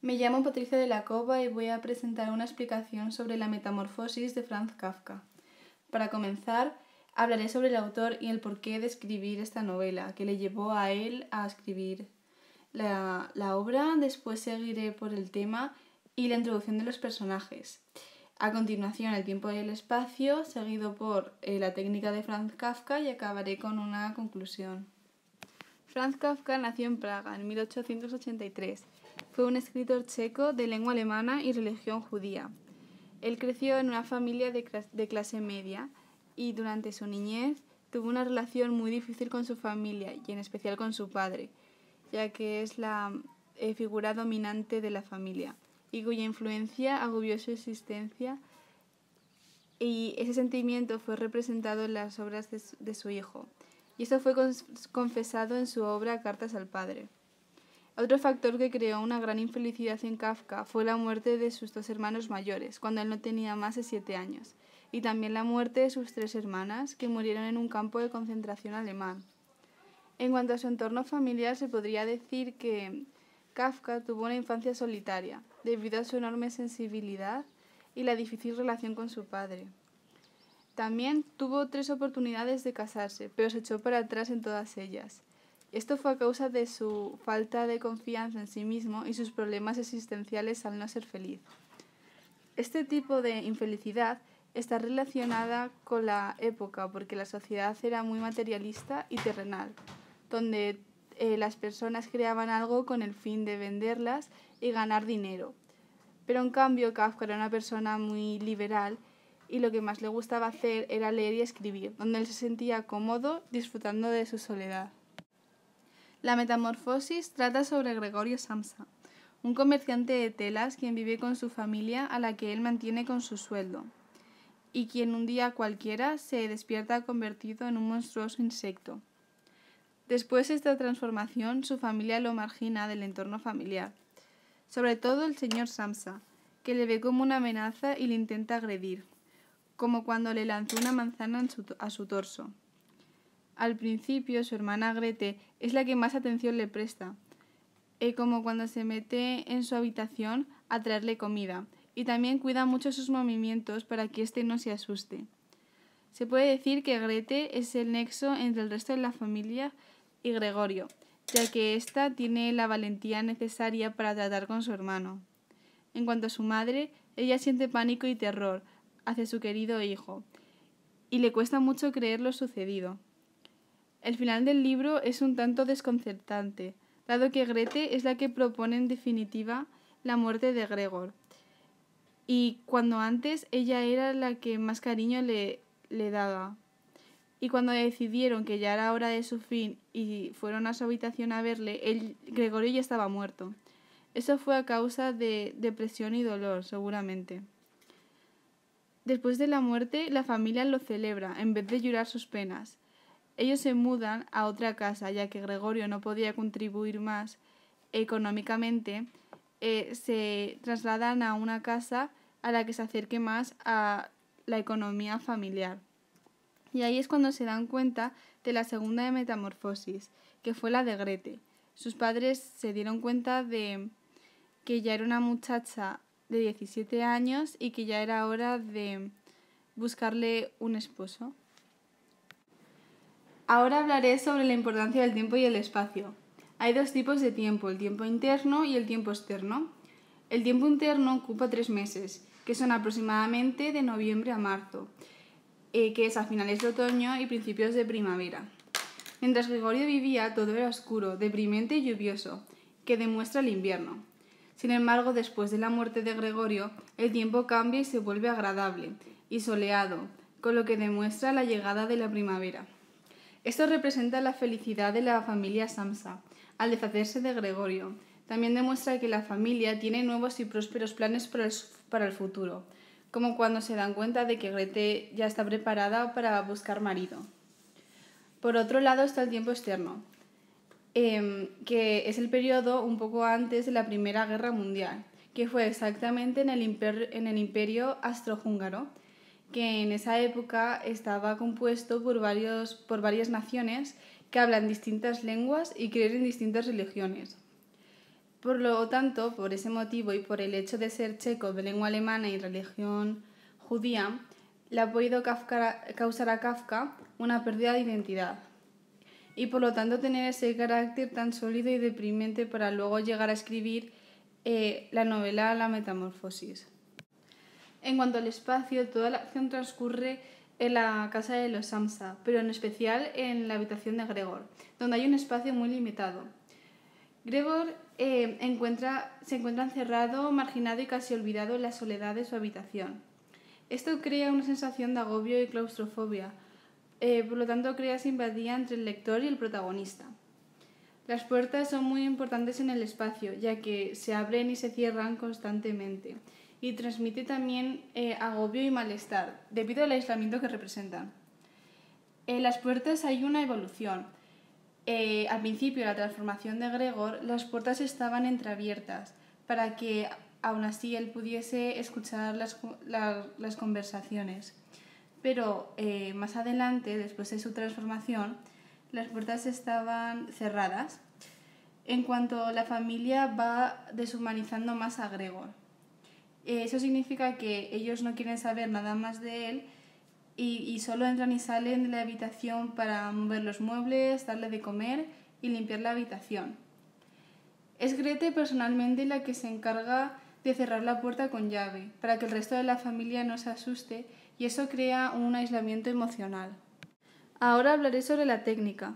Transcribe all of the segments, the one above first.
Me llamo Patricia de la Cova y voy a presentar una explicación sobre la metamorfosis de Franz Kafka. Para comenzar, hablaré sobre el autor y el porqué de escribir esta novela, que le llevó a él a escribir la obra. Después seguiré por el tema y la introducción de los personajes. A continuación, el tiempo y el espacio, seguido por la técnica de Franz Kafka, y acabaré con una conclusión. Franz Kafka nació en Praga en 1883. Fue un escritor checo de lengua alemana y religión judía. Él creció en una familia de clase media y durante su niñez tuvo una relación muy difícil con su familia y en especial con su padre, ya que es la figura dominante de la familia y cuya influencia agobió su existencia, y ese sentimiento fue representado en las obras de su hijo, y esto fue confesado en su obra Cartas al Padre. Otro factor que creó una gran infelicidad en Kafka fue la muerte de sus dos hermanos mayores, cuando él no tenía más de 7 años, y también la muerte de sus 3 hermanas, que murieron en un campo de concentración alemán. En cuanto a su entorno familiar, se podría decir que Kafka tuvo una infancia solitaria, debido a su enorme sensibilidad y la difícil relación con su padre. También tuvo 3 oportunidades de casarse, pero se echó para atrás en todas ellas. Esto fue a causa de su falta de confianza en sí mismo y sus problemas existenciales al no ser feliz. Este tipo de infelicidad está relacionada con la época, porque la sociedad era muy materialista y terrenal, donde las personas creaban algo con el fin de venderlas y ganar dinero. Pero en cambio Kafka era una persona muy liberal y lo que más le gustaba hacer era leer y escribir, donde él se sentía cómodo disfrutando de su soledad. La metamorfosis trata sobre Gregorio Samsa, un comerciante de telas quien vive con su familia a la que él mantiene con su sueldo, y quien un día cualquiera se despierta convertido en un monstruoso insecto. Después de esta transformación, su familia lo margina del entorno familiar, sobre todo el señor Samsa, que le ve como una amenaza y le intenta agredir, como cuando le lanzó una manzana a su torso. Al principio, su hermana Grete es la que más atención le presta, como cuando se mete en su habitación a traerle comida, y también cuida mucho sus movimientos para que éste no se asuste. Se puede decir que Grete es el nexo entre el resto de la familia y Gregorio, ya que ésta tiene la valentía necesaria para tratar con su hermano. En cuanto a su madre, ella siente pánico y terror hacia su querido hijo, y le cuesta mucho creer lo sucedido. El final del libro es un tanto desconcertante, dado que Grete es la que propone en definitiva la muerte de Gregor, y cuando antes ella era la que más cariño le daba. Y cuando decidieron que ya era hora de su fin y fueron a su habitación a verle, Gregorio ya estaba muerto. Eso fue a causa de depresión y dolor, seguramente. Después de la muerte, la familia lo celebra, en vez de llorar sus penas. Ellos se mudan a otra casa, ya que Gregorio no podía contribuir más económicamente. Se trasladan a una casa a la que se acerque más a la economía familiar. Y ahí es cuando se dan cuenta de la segunda metamorfosis, que fue la de Grete. Sus padres se dieron cuenta de que ya era una muchacha de 17 años y que ya era hora de buscarle un esposo. Ahora hablaré sobre la importancia del tiempo y el espacio. Hay 2 tipos de tiempo, el tiempo interno y el tiempo externo. El tiempo interno ocupa 3 meses, que son aproximadamente de noviembre a marzo, que es a finales de otoño y principios de primavera. Mientras Gregorio vivía, todo era oscuro, deprimente y lluvioso, que demuestra el invierno. Sin embargo, después de la muerte de Gregorio, el tiempo cambia y se vuelve agradable y soleado, con lo que demuestra la llegada de la primavera. Esto representa la felicidad de la familia Samsa al deshacerse de Gregorio. También demuestra que la familia tiene nuevos y prósperos planes para el futuro, como cuando se dan cuenta de que Grete ya está preparada para buscar marido. Por otro lado está el tiempo externo, que es el periodo un poco antes de la Primera Guerra Mundial, que fue exactamente en el Imperio Austrohúngaro, que en esa época estaba compuesto por varias naciones que hablan distintas lenguas y creen en distintas religiones. Por lo tanto, por ese motivo y por el hecho de ser checo de lengua alemana y religión judía, le ha podido causar a Kafka una pérdida de identidad y por lo tanto tener ese carácter tan sólido y deprimente para luego llegar a escribir la novela La Metamorfosis. En cuanto al espacio, toda la acción transcurre en la casa de los Samsa, pero en especial en la habitación de Gregor, donde hay un espacio muy limitado. Gregor se encuentra encerrado, marginado y casi olvidado en la soledad de su habitación. Esto crea una sensación de agobio y claustrofobia, por lo tanto crea simpatía entre el lector y el protagonista. Las puertas son muy importantes en el espacio, ya que se abren y se cierran constantemente, y transmite también agobio y malestar, debido al aislamiento que representan. En las puertas hay una evolución. Al principio de la transformación de Gregor, las puertas estaban entreabiertas, para que aún así él pudiese escuchar las conversaciones. Pero más adelante, después de su transformación, las puertas estaban cerradas. En cuanto la familia va deshumanizando más a Gregor. Eso significa que ellos no quieren saber nada más de él y solo entran y salen de la habitación para mover los muebles, darle de comer y limpiar la habitación. Es Grete personalmente la que se encarga de cerrar la puerta con llave, para que el resto de la familia no se asuste y eso crea un aislamiento emocional. Ahora hablaré sobre la técnica.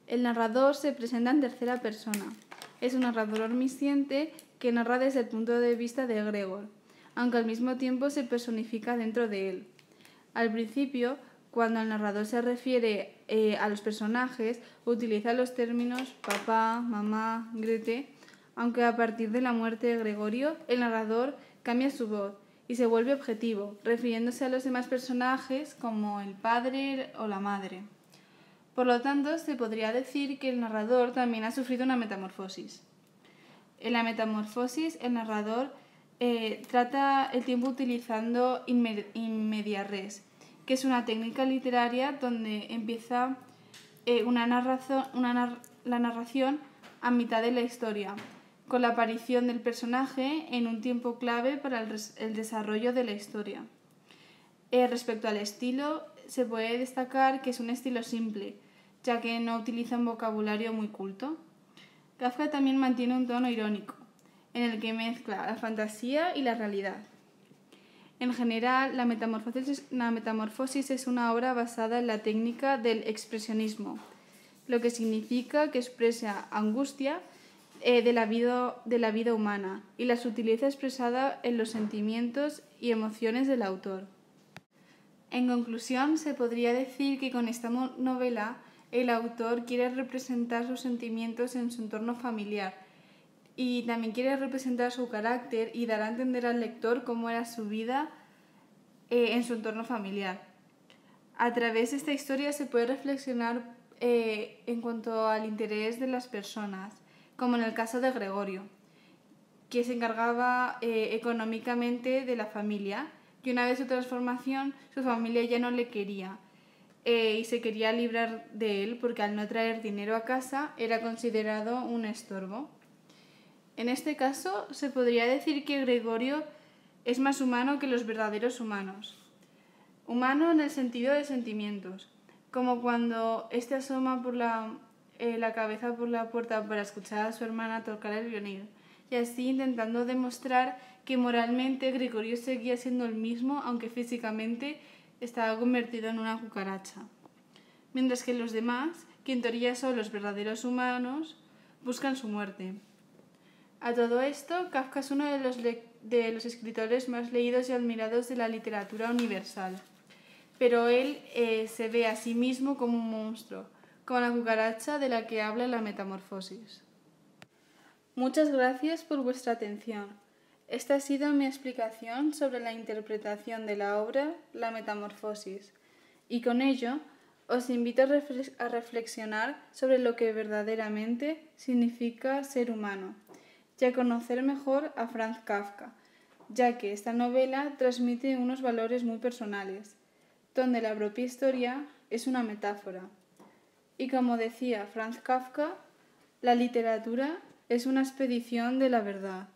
El narrador se presenta en tercera persona. Es un narrador omnisciente que narra desde el punto de vista de Gregor, aunque al mismo tiempo se personifica dentro de él. Al principio, cuando el narrador se refiere a los personajes, utiliza los términos papá, mamá, Grete, aunque a partir de la muerte de Gregorio, el narrador cambia su voz y se vuelve objetivo, refiriéndose a los demás personajes como el padre o la madre. Por lo tanto, se podría decir que el narrador también ha sufrido una metamorfosis. En la metamorfosis, el narrador trata el tiempo utilizando in media res, que es una técnica literaria donde empieza la narración a mitad de la historia, con la aparición del personaje en un tiempo clave para el desarrollo de la historia. Respecto al estilo, se puede destacar que es un estilo simple, ya que no utiliza un vocabulario muy culto. Kafka también mantiene un tono irónico, en el que mezcla la fantasía y la realidad. En general, la metamorfosis es una obra basada en la técnica del expresionismo, lo que significa que expresa angustia de la vida humana y las utiliza expresada en los sentimientos y emociones del autor. En conclusión, se podría decir que con esta novela el autor quiere representar sus sentimientos en su entorno familiar y también quiere representar su carácter y dar a entender al lector cómo era su vida en su entorno familiar. A través de esta historia se puede reflexionar en cuanto al interés de las personas, como en el caso de Gregorio, que se encargaba económicamente de la familia y una vez su transformación su familia ya no le quería y se quería librar de él porque al no traer dinero a casa era considerado un estorbo. En este caso se podría decir que Gregorio es más humano que los verdaderos humanos. Humano en el sentido de sentimientos, como cuando éste asoma por la cabeza por la puerta para escuchar a su hermana tocar el violín, y así intentando demostrar que moralmente Gregorio seguía siendo el mismo, aunque físicamente estaba convertido en una cucaracha. Mientras que los demás, que en teoría son los verdaderos humanos, buscan su muerte. A todo esto, Kafka es uno de los escritores más leídos y admirados de la literatura universal. Pero él se ve a sí mismo como un monstruo, como la cucaracha de la que habla la Metamorfosis. Muchas gracias por vuestra atención. Esta ha sido mi explicación sobre la interpretación de la obra La Metamorfosis, y con ello os invito a reflexionar sobre lo que verdaderamente significa ser humano y a conocer mejor a Franz Kafka, ya que esta novela transmite unos valores muy personales, donde la propia historia es una metáfora. Y como decía Franz Kafka, la literatura es una expedición de la verdad.